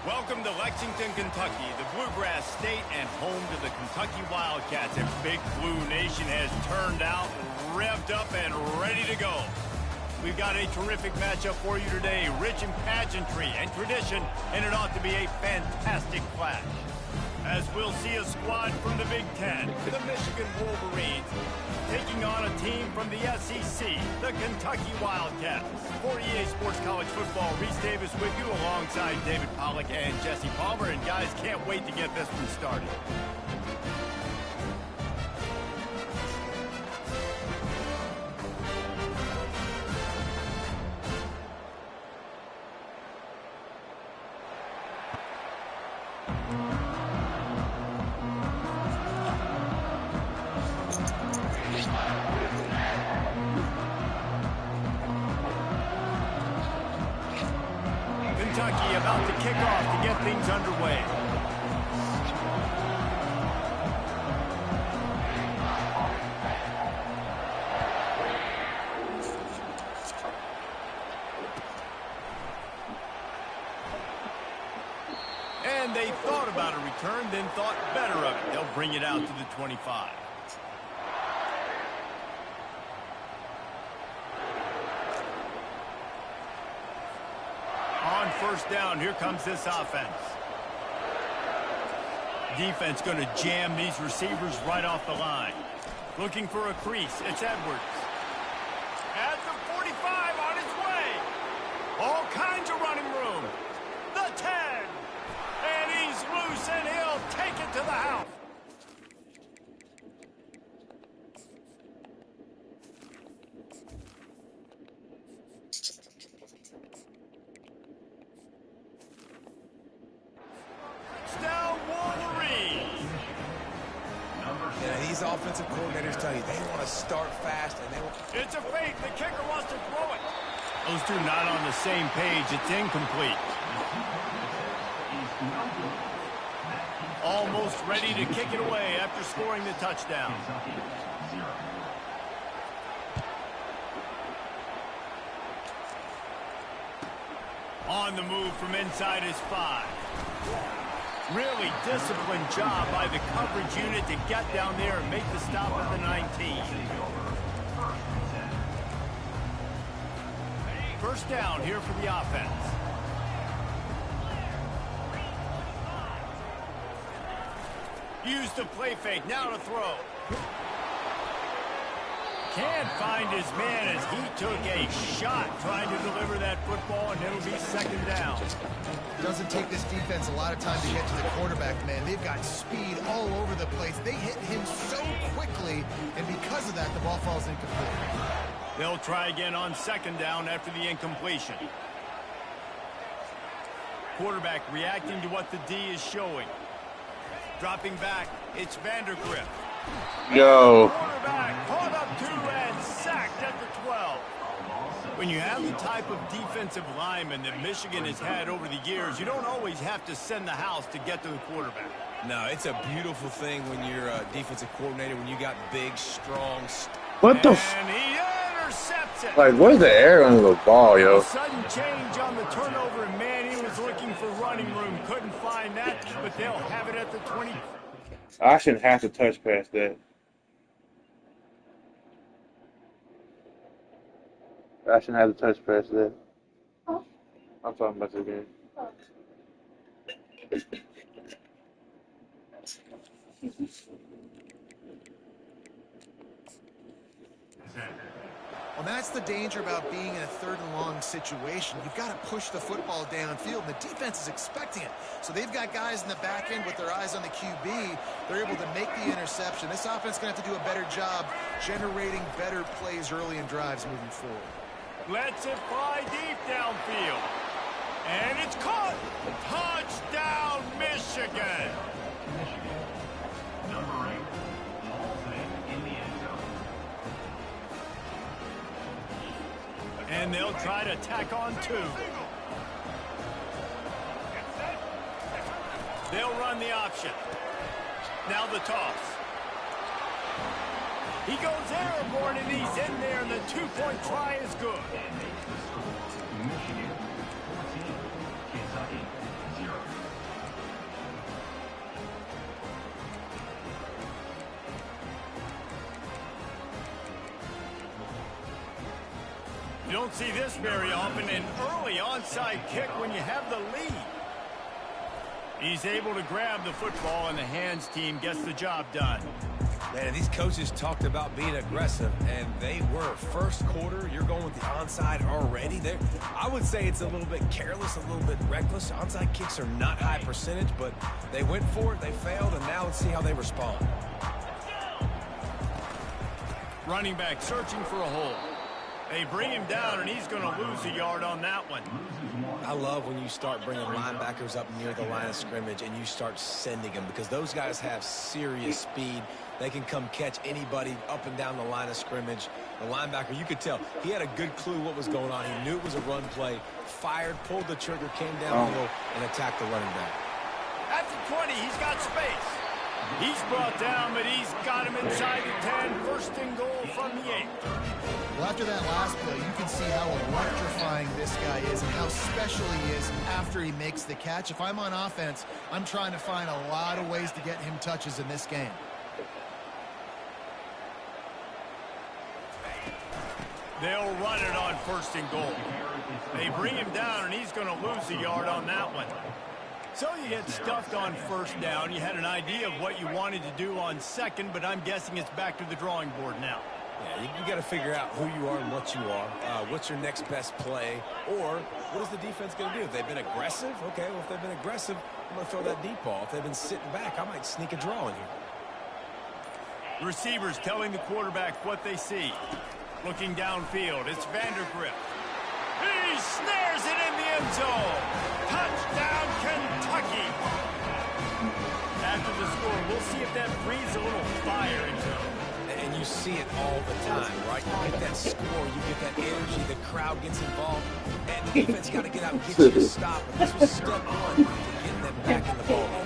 Welcome to Lexington, Kentucky, the Bluegrass State and home to the Kentucky Wildcats. And Big Blue Nation has turned out, revved up, and ready to go. We've got a terrific matchup for you today, rich in pageantry and tradition, and it ought to be a fantastic clash. As we'll see a squad from the Big Ten, the Michigan Wolverines, taking on a team from the SEC, the Kentucky Wildcats. For EA Sports College Football, Reese Davis with you alongside David Pollack and Jesse Palmer. And guys, can't wait to get this one started. Kentucky about to kick off to get things underway. And they thought about a return, then thought better of it. They'll bring it out to the 25. On first down, here comes this offense. Defense going to jam these receivers right off the line. Looking for a crease. It's Edwards. At the 45 on his way. All kinds of running room. The 10. And he's loose, and he'll take it to the house. These offensive coordinators tell you they want to start fast and they want... It's a fake. The kicker wants to throw it. Those two not on the same page. It's incomplete. Almost ready to kick it away after scoring the touchdown. On the move from inside his 5. Really disciplined job by the coverage unit to get down there and make the stop at the 19. First down here for the offense. Use the play fake, now to throw. Can't find his man as he took a shot trying to deliver that football, and it'll be second down. Doesn't take this defense a lot of time to get to the quarterback, man. They've got speed all over the place. They hit him so quickly, and because of that, the ball falls incomplete. They'll try again on second down after the incompletion. Quarterback reacting to what the D is showing. Dropping back, it's Vandergrift. Yo. Quarterback caught up to and sacked at the 12. When you have the type of defensive lineman that Michigan has had over the years, you don't always have to send the house to get to the quarterback. No, it's a beautiful thing when you're a defensive coordinator, when you got big, strong... What the And he intercepts it. Like, where's the air under the ball, yo? A sudden change on the turnover, and man, he was looking for running room. Couldn't find that, but they'll have it at the 20. I shouldn't have to touch past that. I shouldn't have to touch past that. I'm talking about the game. Well, that's the danger about being in a third and long situation. You've got to push the football downfield, and the defense is expecting it. So they've got guys in the back end with their eyes on the QB. They're able to make the interception. This offense is going to have to do a better job generating better plays early in drives moving forward. Lets it fly deep downfield. And it's caught. Touchdown, Michigan. Number 8, in the end zone. And they'll try to tack on 2. They'll run the option. Now the toss. He goes airborne, and he's in there, and the two-point try is good. Michigan 14, Kentucky 0. You don't see this very often, an early onside kick when you have the lead. He's able to grab the football, and the hands team gets the job done. Man, these coaches talked about being aggressive, and they were. First quarter, you're going with the onside already. I would say it's a little bit careless, a little bit reckless. Onside kicks are not high percentage, but they went for it, they failed, and now let's see how they respond. Running back searching for a hole. They bring him down, and he's going to lose a yard on that one. I love when you start bringing linebackers up near the line of scrimmage and you start sending them, because those guys have serious speed. They can come catch anybody up and down the line of scrimmage. The linebacker, you could tell, he had a good clue what was going on. He knew it was a run play, fired, pulled the trigger, came downhill, and attacked the running back. At the 20, he's got space. He's brought down, but he's got him inside the 10. First and goal from the 8. Well, after that last play, you can see how electrifying this guy is and how special he is after he makes the catch. If I'm on offense, I'm trying to find a lot of ways to get him touches in this game. They'll run it on first and goal. They bring him down, and he's going to lose a yard on that one. So you get stuffed on first down. You had an idea of what you wanted to do on second, but I'm guessing it's back to the drawing board now. Yeah, you got to figure out who you are and what you are. What's your next best play? Or what is the defense going to do? If they've been aggressive, okay, well, if they've been aggressive, I'm going to throw that deep ball. If they've been sitting back, I might sneak a draw in here. Receivers telling the quarterback what they see. Looking downfield, it's Vandergrift. He snares it in the end zone. Touchdown, Kentucky. After the score, we'll see if that breathes a little fire into him. And you see it all the time, right? You get that score, you get that energy, the crowd gets involved, and the defense got to get out and get you to stop. And this was step one to getting them back in the ball game.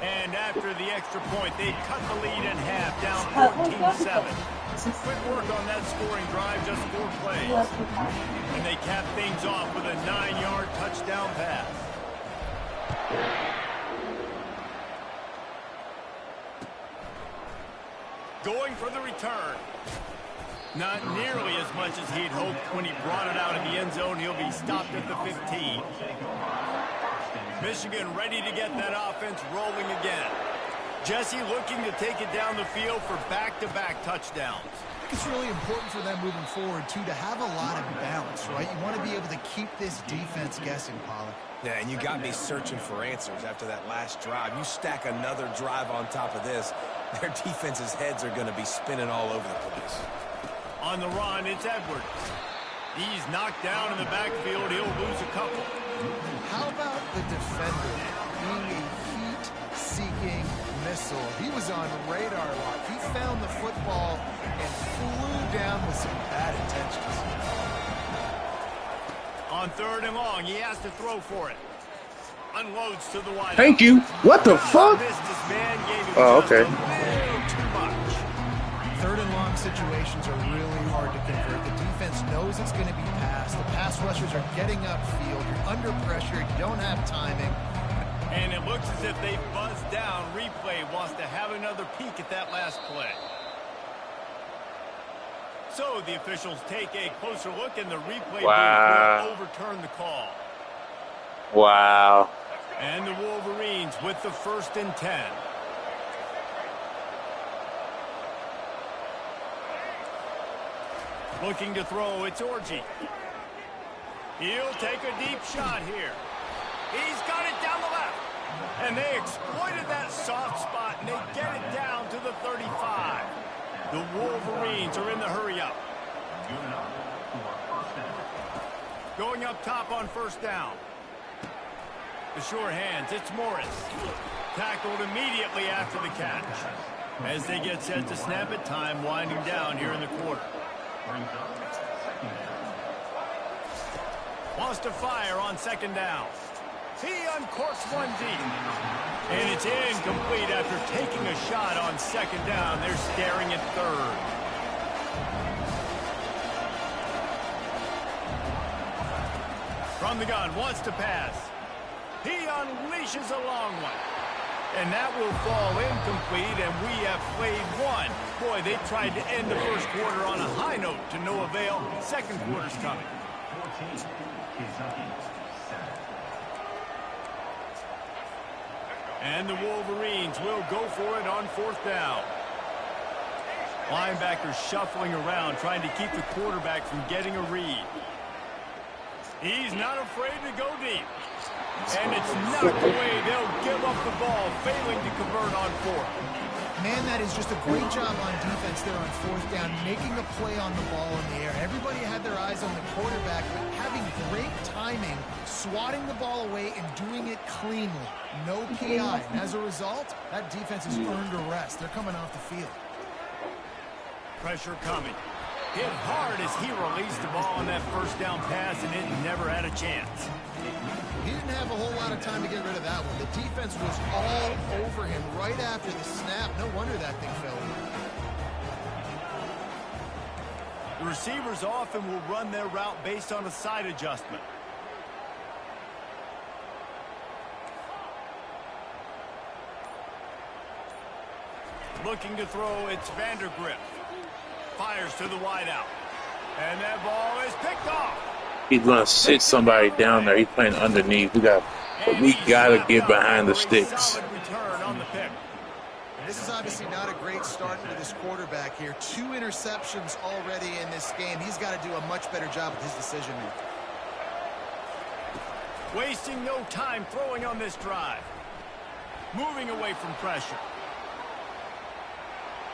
And after the extra point, they cut the lead in half, down 14-7. Quick work on that scoring drive, just 4 plays. And they cap things off with a 9-yard touchdown pass. Going for the return. Not nearly as much as he'd hoped when he brought it out in the end zone. He'll be stopped at the 15. Michigan ready to get that offense rolling again. Jesse looking to take it down the field for back-to-back touchdowns. It's really important for them moving forward, too, to have a lot of balance, right? You want to be able to keep this defense guessing, Pollard. Yeah, and you got me searching for answers after that last drive. You stack another drive on top of this, their defense's heads are going to be spinning all over the place. On the run, it's Edwards. He's knocked down in the backfield. He'll lose a couple. How about the defender being a heat-seeking missile? He was on radar lock. He found the football and flew down with some bad intentions. On 3rd and long, he has to throw for it. Unloads to the wide. Thank you. What the fuck? Missed his man, gave him Oh, just okay. a little too much. 3rd and long situations are really hard to convert. The defense knows it's going to be passed. The pass rushers are getting upfield. You're under pressure. You don't have timing. And it looks as if they buzzed down. Replay wants to have another peek at that last play. So the officials take a closer look, and the replay will overturn the call. Wow. And the Wolverines with the 1st and 10. Looking to throw, it's Orji. He'll take a deep shot here. He's got it down the left. And they exploited that soft spot, and they get it down to the 35. The Wolverines are in the hurry-up. Going up top on 1st down. The sure hands, it's Morris. Tackled immediately after the catch. As they get set to snap it, time winding down here in the quarter. Wants to fire on 2nd down. He uncorks one deep. And it's incomplete after taking a shot on 2nd down. They're staring at 3rd. From the gun, wants to pass. He unleashes a long one. And that will fall incomplete, and we have played one. Boy, they tried to end the first quarter on a high note to no avail. Second quarter's coming. 14, Kentucky 7. And the Wolverines will go for it on fourth down. Linebackers shuffling around, trying to keep the quarterback from getting a read. He's not afraid to go deep. And it's knocked away. They'll give up the ball, failing to convert on fourth. Man, that is just a great job on defense there on fourth down, making a play on the ball in the air. Everybody had their eyes on the quarterback, but having great timing, swatting the ball away and doing it cleanly. No PI. And as a result, that defense has earned a rest. They're coming off the field. Pressure coming. Hit hard as he released the ball on that first down pass, and it never had a chance. He didn't have a whole lot of time to get rid of that one. The defense was all over him right after the snap. No wonder that thing fell. The receivers often will run their route based on a side adjustment. Looking to throw, it's Vandergrift. Fires to the wideout. And that ball is picked off. He's going to sit somebody down there. He's playing underneath. We got to get behind the sticks. This is obviously not a great start for this quarterback here. 2 interceptions already in this game. He's got to do a much better job with his decision making. Wasting no time throwing on this drive. Moving away from pressure.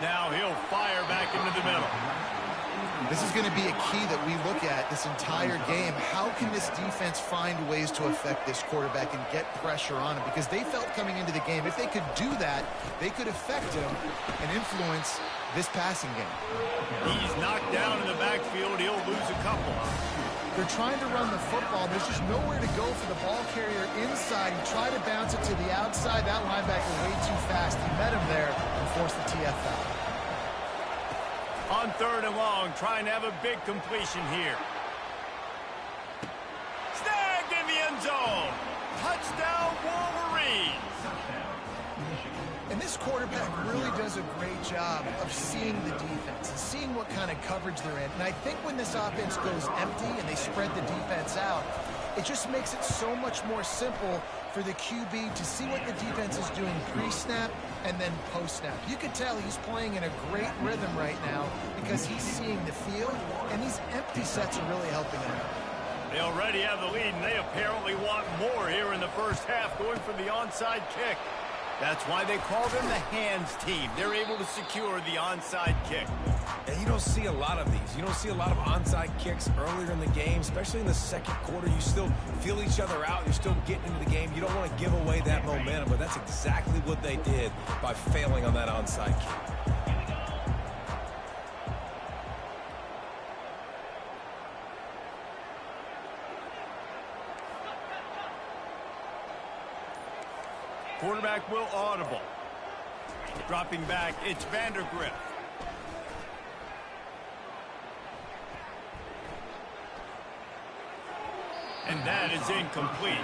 Now he'll fire back into the middle. This is going to be a key that we look at this entire game. How can this defense find ways to affect this quarterback and get pressure on him? Because they felt coming into the game, if they could do that, they could affect him and influence this passing game. He's knocked down in the backfield. He'll lose a couple. They're trying to run the football. There's just nowhere to go for the ball carrier inside. He tried to bounce it to the outside. That linebacker way too fast. He met him there and forced the TFL. On third and long, trying to have a big completion here. Snagged in the end zone. Touchdown, Wolverines. And this quarterback really does a great job of seeing the defense and seeing what kind of coverage they're in. And I think when this offense goes empty and they spread the defense out, it just makes it so much more simple for the QB to see what the defense is doing pre-snap and then post-snap. You can tell he's playing in a great rhythm right now because he's seeing the field, and these empty sets are really helping him out. They already have the lead, and they apparently want more here in the first half, going for the onside kick. That's why they call them the hands team. They're able to secure the onside kick. And you don't see a lot of these. You don't see a lot of onside kicks earlier in the game, especially in the second quarter. You still feel each other out. You're still getting into the game. You don't want to give away that momentum, but that's exactly what they did by failing on that onside kick. Quarterback will audible. Dropping back, it's Vandergrift. And that is incomplete.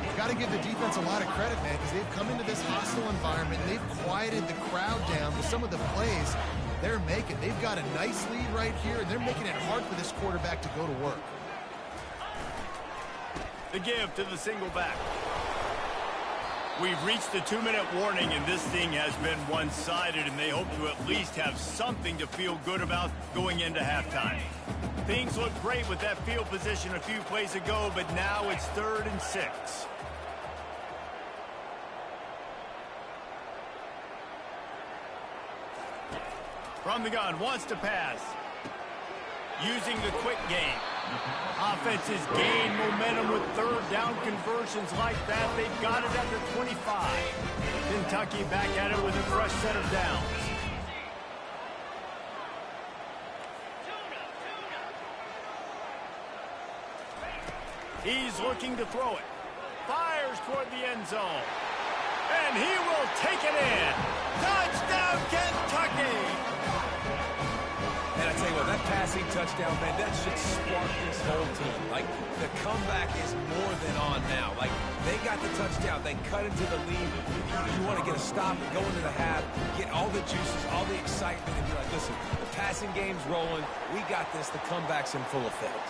You've got to give the defense a lot of credit, man, because they've come into this hostile environment. They've quieted the crowd down with some of the plays they're making. They've got a nice lead right here, and they're making it hard for this quarterback to go to work. The give to the single back. We've reached the 2-minute warning, and this thing has been one-sided, and they hope to at least have something to feel good about going into halftime. Things look great with that field position a few plays ago, but now it's 3rd and 6. From the gun, wants to pass. Using the quick game. Offenses gain momentum with third down conversions like that. They've got it at the 25. Kentucky back at it with a fresh set of downs. He's looking to throw it. Fires toward the end zone. And he will take it in. Touchdown, Kentucky! And I tell you what, that passing touchdown, man, that should spark this whole team. Like, the comeback is more than on now. Like, they got the touchdown. They cut into the lead. You want to get a stop and go into the half, get all the juices, all the excitement, and be like, listen, the passing game's rolling. We got this. The comeback's in full effect.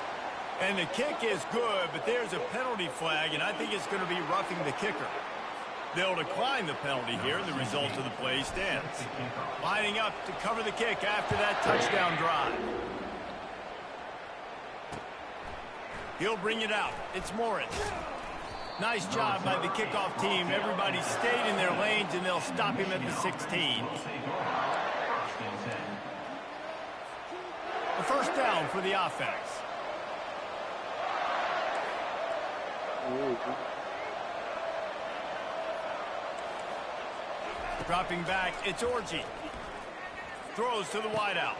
And the kick is good, but there's a penalty flag, and I think it's going to be roughing the kicker. They'll decline the penalty here, and the result of the play stands. Lining up to cover the kick after that touchdown drive. He'll bring it out. It's Morris. Nice job by the kickoff team. Everybody stayed in their lanes, and they'll stop him at the 16. A first down for the offense. Dropping back, it's Orji. Throws to the wideout.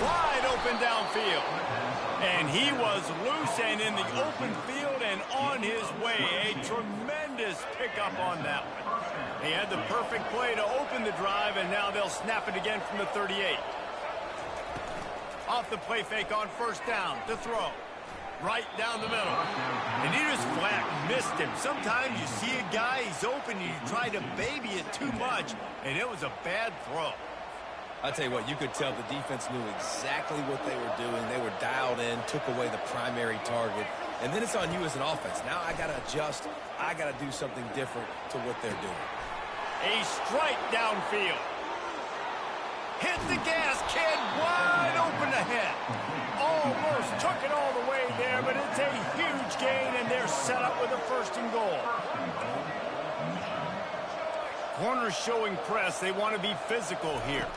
Wide open downfield. And he was loose and in the open field and on his way. A tremendous pickup on that one. They had the perfect play to open the drive, and now they'll snap it again from the 38. Off the play fake on first down to throw. Right down the middle. And he just flat missed him. Sometimes you see a guy, he's open, and you try to baby it too much, and it was a bad throw. I'll tell you what, you could tell the defense knew exactly what they were doing. They were dialed in, took away the primary target. And then it's on you as an offense. Now I got to adjust. I got to do something different to what they're doing. A strike downfield. Hit the gas, kid, wide open ahead. Almost took it all the way there, but it's a huge gain, and they're set up with a first and goal. Corners showing press. They want to be physical here.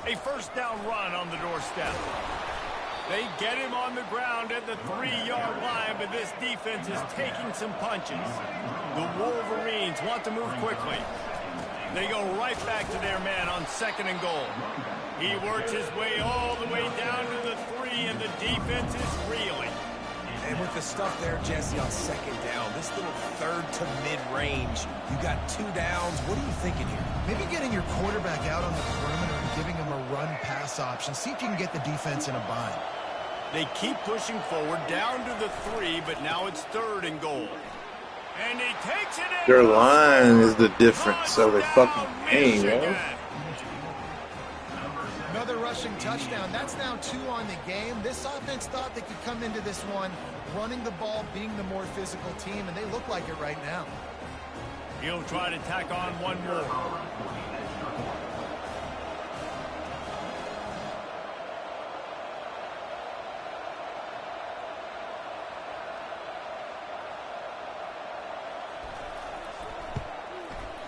A first down run on the doorstep. They get him on the ground at the 3-yard line, but this defense is taking some punches. The Wolverines want to move quickly. They go right back to their man on second and goal. He works his way all the way down to the 3, and the defense is reeling. And with the stuff there, Jesse, on second down, this little third to mid-range, you got 2 downs. What are you thinking here? Maybe getting your quarterback out on the perimeter and giving him a run-pass option. See if you can get the defense in a bind. They keep pushing forward down to the 3, but now it's third and goal. And he takes it in. Their line is the difference of a fucking game, yo. Another rushing touchdown. That's now 2 on the game. This offense thought they could come into this one running the ball, being the more physical team, and they look like it right now. He'll try to tack on one more.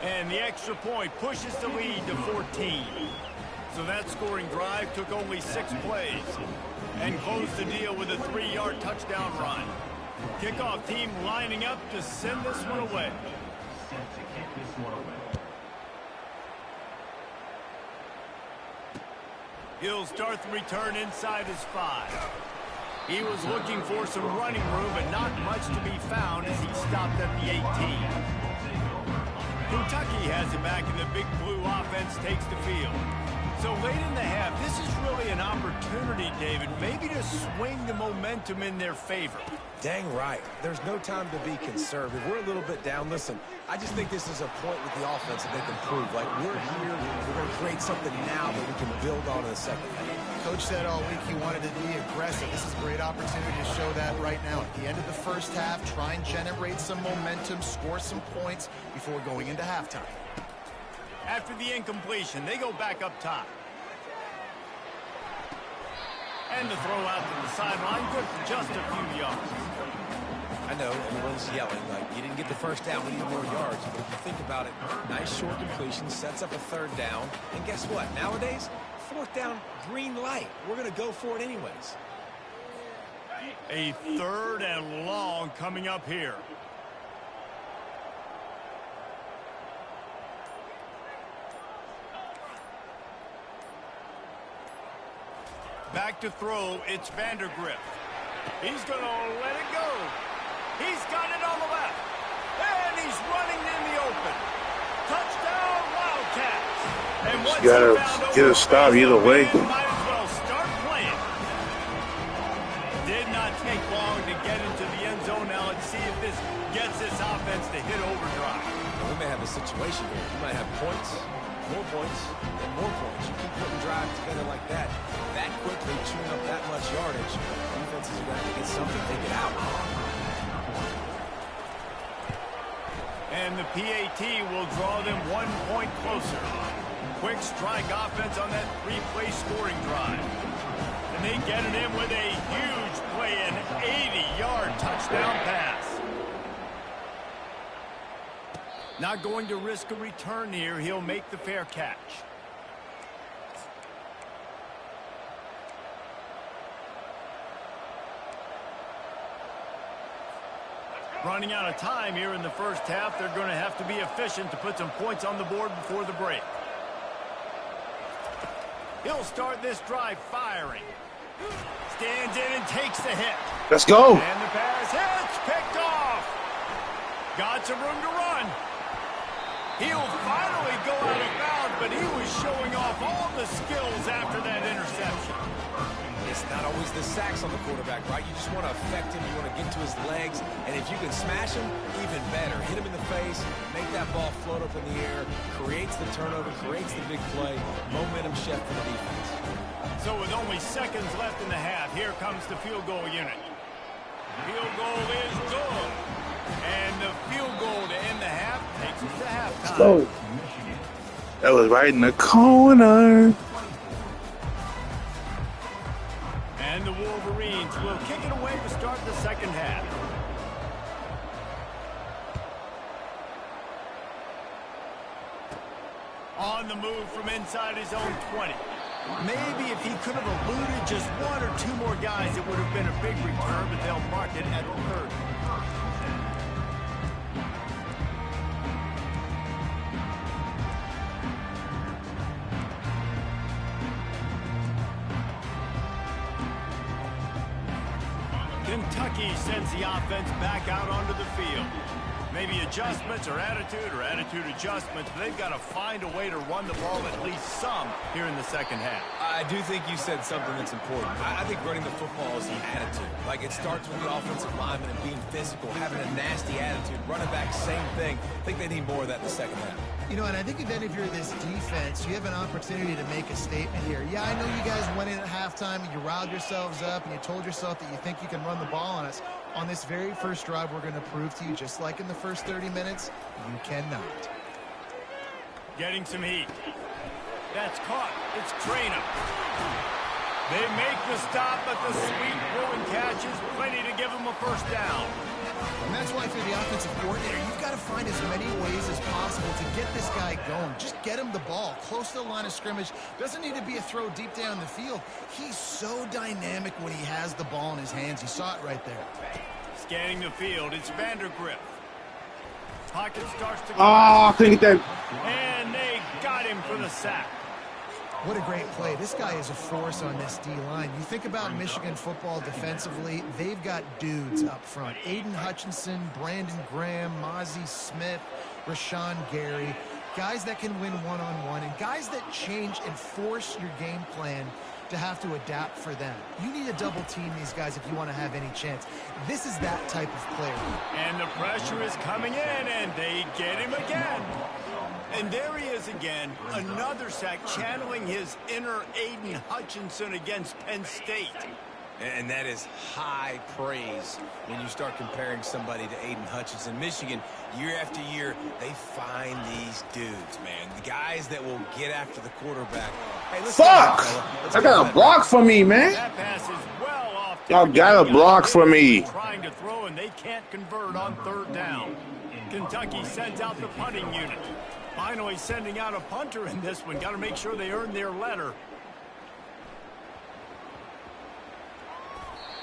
And the extra point pushes the lead to 14. So that scoring drive took only 6 plays and closed the deal with a 3-yard touchdown run. Kickoff team lining up to send this one away. He'll start the return inside his 5. He was looking for some running room, but not much to be found as he stopped at the 18. Kentucky has it back, and the Big Blue offense takes the field. So late in the half, this is really an opportunity, David, maybe to swing the momentum in their favor. Dang right. There's no time to be conservative. We're a little bit down. Listen, I just think this is a point with the offense that they can prove. Like, we're here, we're going to create something now that we can build on in the second half. Coach said all week he wanted to be aggressive. This is a great opportunity to show that right now. At the end of the first half, try and generate some momentum, score some points before going into halftime. After the incompletion, they go back up top. And the throw out to the sideline, good for just a few yards. I know everyone's yelling, like, you didn't get the first down, we need more yards. But if you think about it, nice short completion, sets up a third down. And guess what? Nowadays, fourth down, green light. We're going to go for it anyways. A third and long coming up here. Back to throw, it's Vandergrift. He's going to let it go. He's got it on the left. And he's running in the open. Touchdown, Wildcats. And You got to get a stop either way. Might as well start playing. situation here. You might have points, and more points. You keep putting drives together like that quickly, chewing up that much yardage. Defenses are going to have to get something to get out. And the PAT will draw them 1 point closer. Quick strike offense on that 3-play scoring drive. And they get it in with a huge play, an 80-yard touchdown pass. Not going to risk a return here. He'll make the fair catch. Running out of time here in the first half. They're going to have to be efficient to put some points on the board before the break. He'll start this drive firing. Stands in and takes the hit. Let's go. And the pass hits. Picked off. Got some room to run. He'll finally go out of bounds, but he was showing off all the skills after that interception. It's not always the sacks on the quarterback, right? You just want to affect him. You want to get to his legs. And if you can smash him, even better. Hit him in the face, make that ball float up in the air, creates the turnover, creates the big play, momentum shift for the defense. So with only seconds left in the half, here comes the field goal unit. Field goal is good. And the field goal to end the half takes us to halftime. Slow. That was right in the corner. And the Wolverines will kick it away to start the second half. On the move from inside his own 20. Maybe if he could have eluded just 1 or 2 more guys, it would have been a big return, but they'll mark it at the 30. Kentucky sends the offense back out onto the field. Maybe adjustments or attitude adjustments, but they've got to find a way to run the ball at least some here in the second half. I do think you said something that's important. I think running the football is an attitude. Like, it starts with the offensive lineman and being physical, having a nasty attitude. Running back, same thing. I think they need more of that in the second half. You know, and I think then if you're this defense, you have an opportunity to make a statement here. Yeah, I know you guys went in at halftime and you riled yourselves up and you told yourself that you think you can run the ball on us. On this very first drive, we're going to prove to you, just like in the first 30 minutes, you cannot. Getting some heat. That's caught. It's Trainer. They make the stop, but the sweet throw and catch is plenty to give them a first down. And that's why, for the offensive coordinator, you've got to find as many ways as possible to get this guy going. Just get him the ball close to the line of scrimmage. Doesn't need to be a throw deep down the field. He's so dynamic when he has the ball in his hands. You saw it right there. Scanning the field, it's Vandergrift. Pocket starts to go. Oh, I couldn't get that. And they got him for the sack. What a great play. This guy is a force on this D-line. You think about Michigan football defensively, they've got dudes up front. Aiden Hutchinson, Brandon Graham, Mozzie Smith, Rashawn Gary. Guys that can win one-on-one and guys that change and force your game plan to have to adapt for them. You need to double team these guys if you want to have any chance. This is that type of player. And the pressure is coming in, and they get him again. And there he is again, another sack, channeling his inner Aiden Hutchinson against Penn State. And that is high praise when you start comparing somebody to Aiden Hutchinson. Michigan, year after year, they find these dudes, man. The guys that will get after the quarterback. Hey, let's Fuck! I got a block for me, man. That pass is well off. Y'all got a block for me. Trying to throw, and they can't convert on third down. Kentucky sends out the punting unit. Finally sending out a punter in this one. Got to make sure they earn their letter.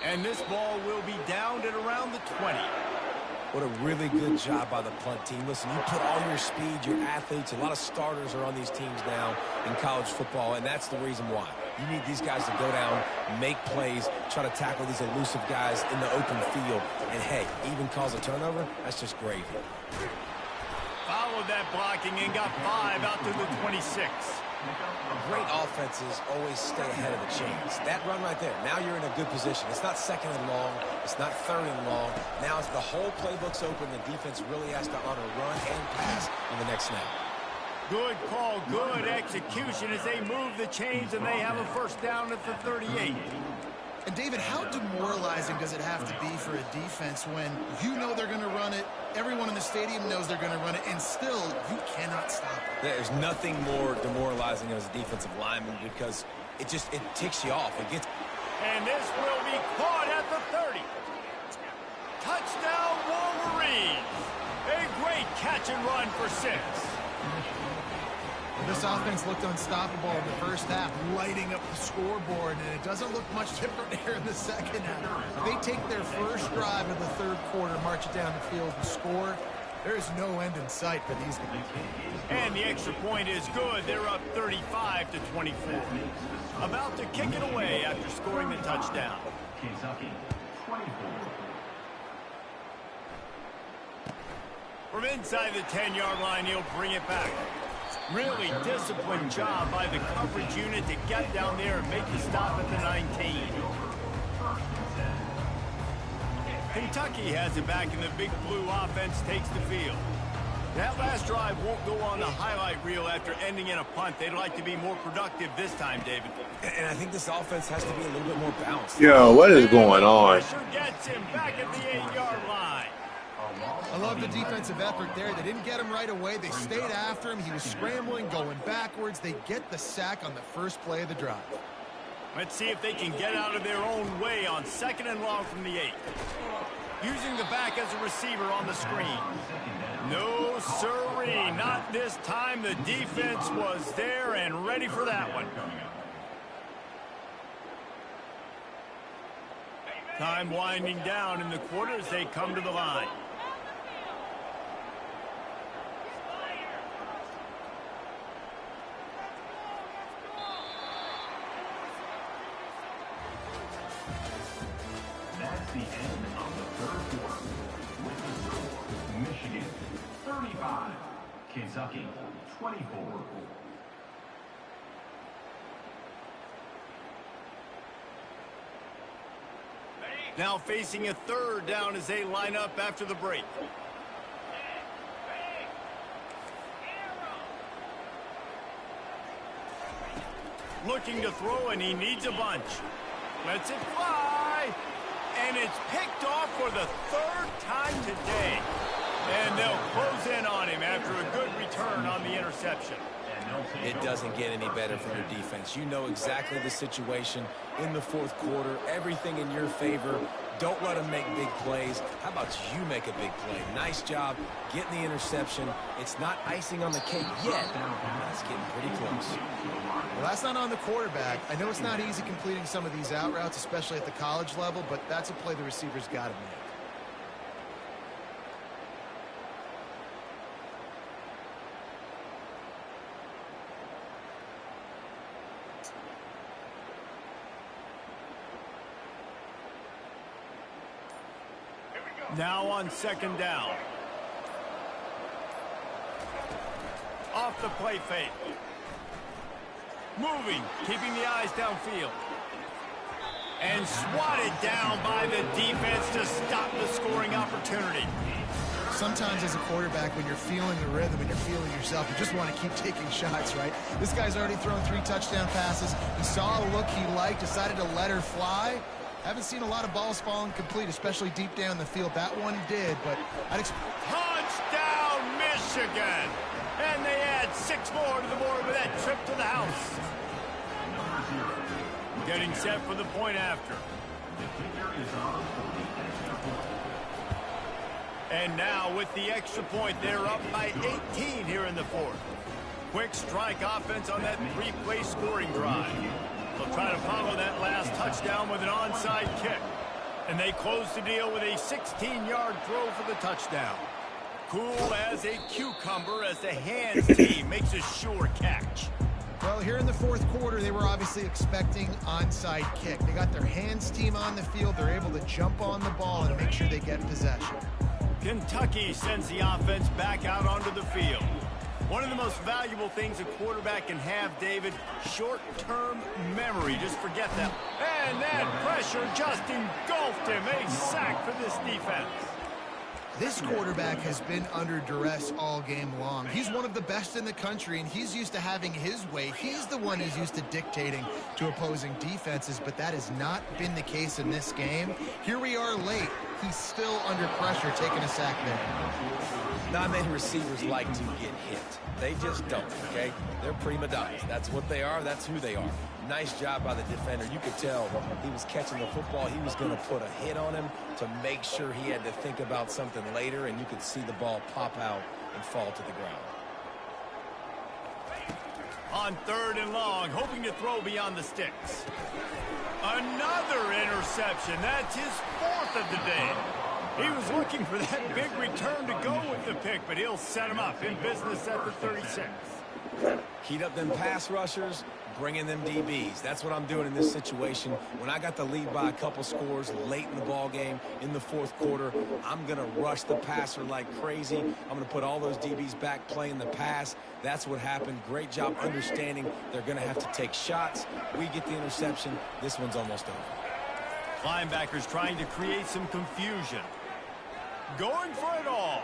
And this ball will be downed at around the 20. What a really good job by the punt team. Listen, you put all your speed, your athletes, a lot of starters are on these teams now in college football, and that's the reason why. You need these guys to go down, make plays, try to tackle these elusive guys in the open field, and hey, even cause a turnover, that's just gravy. Followed that blocking and got 5 out to the 26. Great offenses always stay ahead of the chains. That run right there, now you're in a good position. It's not second and long. It's not third and long. Now it's the whole playbook's open. The defense really has to honor run and pass on the next snap. Good call, good execution as they move the chains and they have a first down at the 38. And David, how demoralizing does it have to be for a defense when you know they're going to run it, everyone in the stadium knows they're going to run it, and still you cannot stop it? There's nothing more demoralizing as a defensive lineman because it ticks you off. And this will be caught at the 30. Touchdown Wolverines. A great catch and run for 6. This offense looked unstoppable in the first half, lighting up the scoreboard, and it doesn't look much different here in the second half. They take their first drive of the third quarter, march it down the field, and score. There is no end in sight for these guys. And the extra point is good. They're up 35-24. About to kick it away after scoring the touchdown. Kentucky, 24. From inside the 10-yard line, he'll bring it back. Really disciplined job by the coverage unit to get down there and make the stop at the 19. Kentucky has it back, and the big blue offense takes the field. That last drive won't go on the highlight reel after ending in a punt. They'd like to be more productive this time, David. And I think this offense has to be a little bit more balanced. Yo, what is going on? Pressure gets him back at the 8-yard line. I love the defensive effort there. They didn't get him right away. They stayed after him. He was scrambling, going backwards. They get the sack on the first play of the drive. Let's see if they can get out of their own way on 2nd and long from the 8. Using the back as a receiver on the screen. No sirree, not this time. The defense was there and ready for that one. Time winding down in the quarter as they come to the line. That's the end of the third quarter. With the score, Michigan 35, Kentucky 24. Now facing a third down as they line up after the break. Looking to throw, and he needs a bunch. Lets it fly. And it's picked off for the 3rd time today. And they'll close in on him after a good return on the interception. It doesn't get any better from your defense. You know exactly the situation in the 4th quarter. Everything in your favor. Don't let them make big plays. How about you make a big play? Nice job getting the interception. It's not icing on the cake yet. That's getting pretty close. Well, that's not on the quarterback. I know it's not easy completing some of these out routes, especially at the college level, but that's a play the receiver's got to make. Now on 2nd down. Off the play fake. Moving, keeping the eyes downfield. And swatted down by the defense to stop the scoring opportunity. Sometimes as a quarterback, when you're feeling the rhythm and you're feeling yourself, you just want to keep taking shots, right? This guy's already thrown 3 touchdown passes. He saw a look he liked, decided to let her fly. Haven't seen a lot of balls falling complete, especially deep down the field. That one did, but I'd touchdown, Michigan! And they add 6 more to the board with that trip to the house. Getting set for the point after. And now with the extra point, they're up by 18 here in the 4th. Quick strike offense on that 3-play scoring drive. They'll try to follow that last touchdown with an onside kick. And they close the deal with a 16-yard throw for the touchdown. Cool as a cucumber as the hands team makes a sure catch. Well, here in the 4th quarter, they were obviously expecting onside kick. They got their hands team on the field. They're able to jump on the ball and make sure they get possession. Kentucky sends the offense back out onto the field. One of the most valuable things a quarterback can have, David, short-term memory. Just forget that. And that pressure just engulfed him. A sack for this defense. This quarterback has been under duress all game long. He's one of the best in the country, and he's used to having his way. He's the one who's used to dictating to opposing defenses, but that has not been the case in this game. Here we are late. He's still under pressure, taking a sack there. Not many receivers like to get hit. They just don't, okay? They're prima donnas. That's what they are. That's who they are. Nice job by the defender. You could tell he was catching the football. He was going to put a hit on him to make sure he had to think about something later, and you could see the ball pop out and fall to the ground. On 3rd and long, hoping to throw beyond the sticks. Another interception. That's his 4th of the day. He was looking for that big return to go with the pick, but he'll set him up in business at the 36. Heat up them pass rushers, bring in them DBs. That's what I'm doing in this situation. When I got the lead by a couple scores late in the ball game in the 4th quarter, I'm going to rush the passer like crazy. I'm going to put all those DBs back playing the pass. That's what happened. Great job understanding they're going to have to take shots. We get the interception. This one's almost over. Linebackers trying to create some confusion. Going for it all.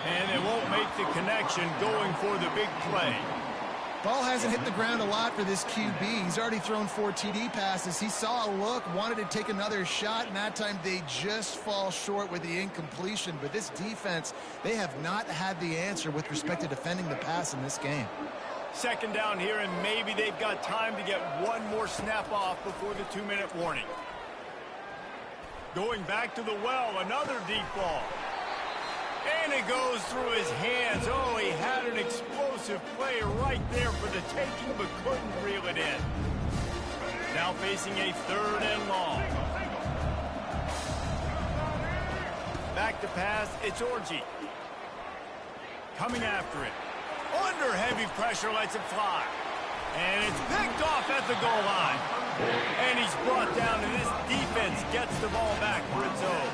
And they won't make the connection, going for the big play. Ball hasn't hit the ground a lot for this QB. He's already thrown 4 TD passes. He saw a look, wanted to take another shot, and that time they just fall short with the incompletion. But this defense, they have not had the answer with respect to defending the pass in this game. 2nd down here, and maybe they've got time to get one more snap off before the 2-minute warning. Going back to the well, another deep ball. And it goes through his hands. Oh, he had an explosive play right there for the taking, but couldn't reel it in. Now facing a 3rd and long. Back to pass, it's Orji. Coming after it. Under heavy pressure, lets it fly. And it's picked off at the goal line. And he's brought down, and this defense gets the ball back for its own.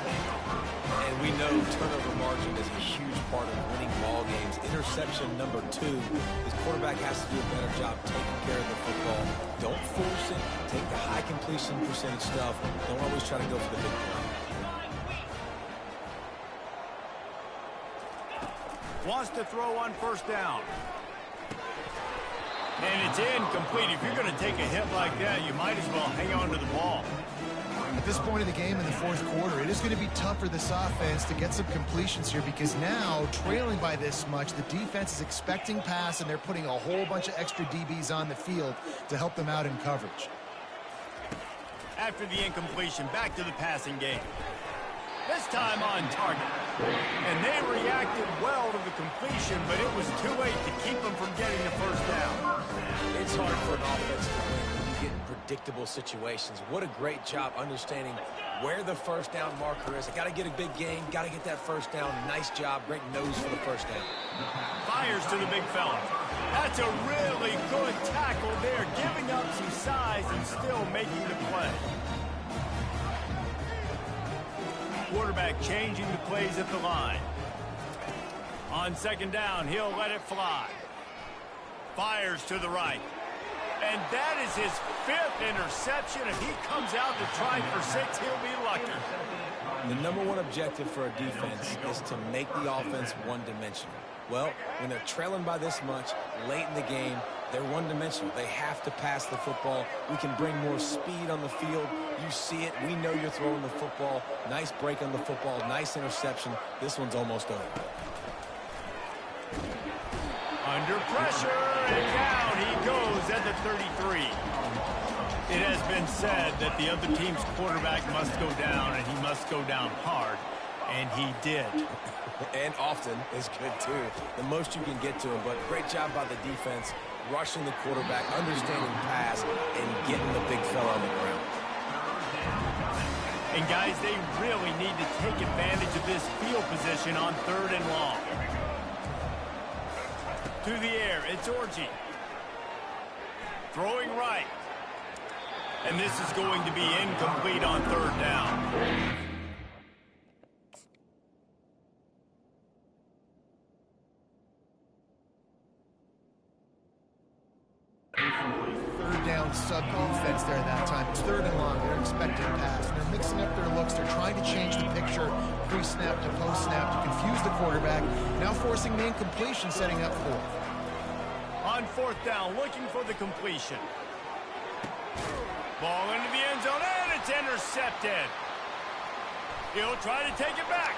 And we know turnover margin is a huge part of winning ball games. Interception number 2. This quarterback has to do a better job taking care of the football. Don't force it. Take the high completion percentage stuff. Don't always try to go for the big play. Wants to throw on 1st down. And it's incomplete. If you're going to take a hit like that, you might as well hang on to the ball. At this point of the game in the 4th quarter, it is going to be tough for this offense to get some completions here because now, trailing by this much, the defense is expecting pass, and they're putting a whole bunch of extra DBs on the field to help them out in coverage. After the incompletion, back to the passing game. This time on target. And they reacted well to the completion, but it was too late to keep them from getting the 1st down. It's hard for an offense to win when you get in predictable situations. What a great job understanding where the 1st down marker is. I got to get a big gain, got to get that 1st down. Nice job, great nose for the 1st down. Fires to the big fella. That's a really good tackle there, giving up some size and still making the play. Quarterback changing the plays at the line. On 2nd down, he'll let it fly. Fires to the right. And that is his 5th interception. If he comes out to try for 6, he'll be lucky. The number 1 objective for a defense is to make the offense one-dimensional. Well, when they're trailing by this much late in the game, they're one-dimensional. They have to pass the football. We can bring more speed on the field. You see it. We know you're throwing the football. Nice break on the football. Nice interception. This one's almost over. Under pressure, and down he goes at the 33. It has been said that the other team's quarterback must go down, and he must go down hard, and he did. And often is good, too. The most you can get to him, but great job by the defense, rushing the quarterback, understanding pass, and getting the big fella on the ground. And, guys, they really need to take advantage of this field position on 3rd and long. To the air, it's Orji. Throwing right. And this is going to be incomplete on 3rd down. Third down sub-defense there that time. It's third and long. They're expecting pass. And they're mixing up their looks. They're trying to change the picture pre-snap to post-snap to confuse the quarterback. Now forcing the incompletion, setting up fourth. On fourth down, looking for the completion. Ball into the end zone, and it's intercepted. He'll try to take it back.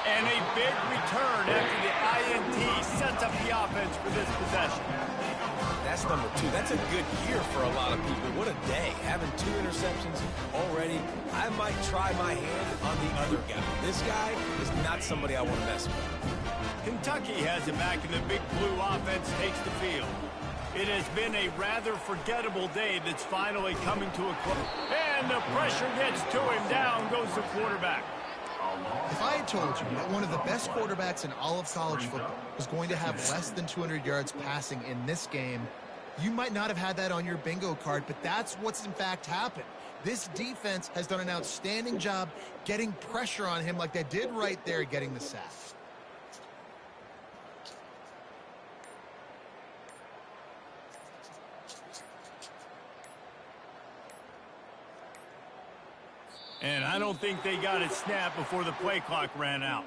And a big return after the INT sets up the offense for this possession. That's number 2. That's a good year for a lot of people. What a day. Having 2 interceptions already. I might try my hand on the other guy. This guy is not somebody I want to mess with. Kentucky has it back, and the Big Blue offense takes the field. It has been a rather forgettable day that's finally coming to a close. And the pressure gets to him. Down goes the quarterback. If I had told you that one of the best quarterbacks in all of college football was going to have less than 200 yards passing in this game, you might not have had that on your bingo card, but that's what's in fact happened. This defense has done an outstanding job getting pressure on him like they did right there, getting the sack. And I don't think they got it snapped before the play clock ran out.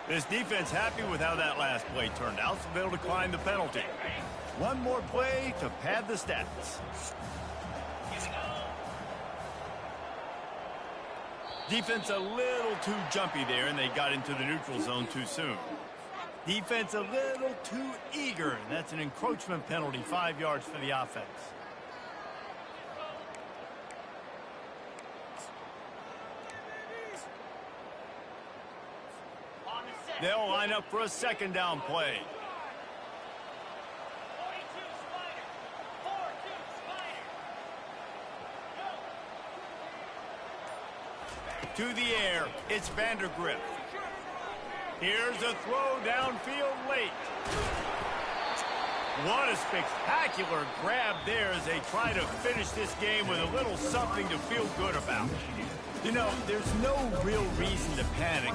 This defense happy with how that last play turned out, so they'll decline the penalty. One more play to pad the stats. Defense a little too jumpy there, and they got into the neutral zone too soon. Defense a little too eager, and that's an encroachment penalty, 5 yards for the offense. They'll line up for a second down play. To the air, it's Vandergrift. Here's a throw downfield late. What a spectacular grab there as they try to finish this game with a little something to feel good about. You know, there's no real reason to panic.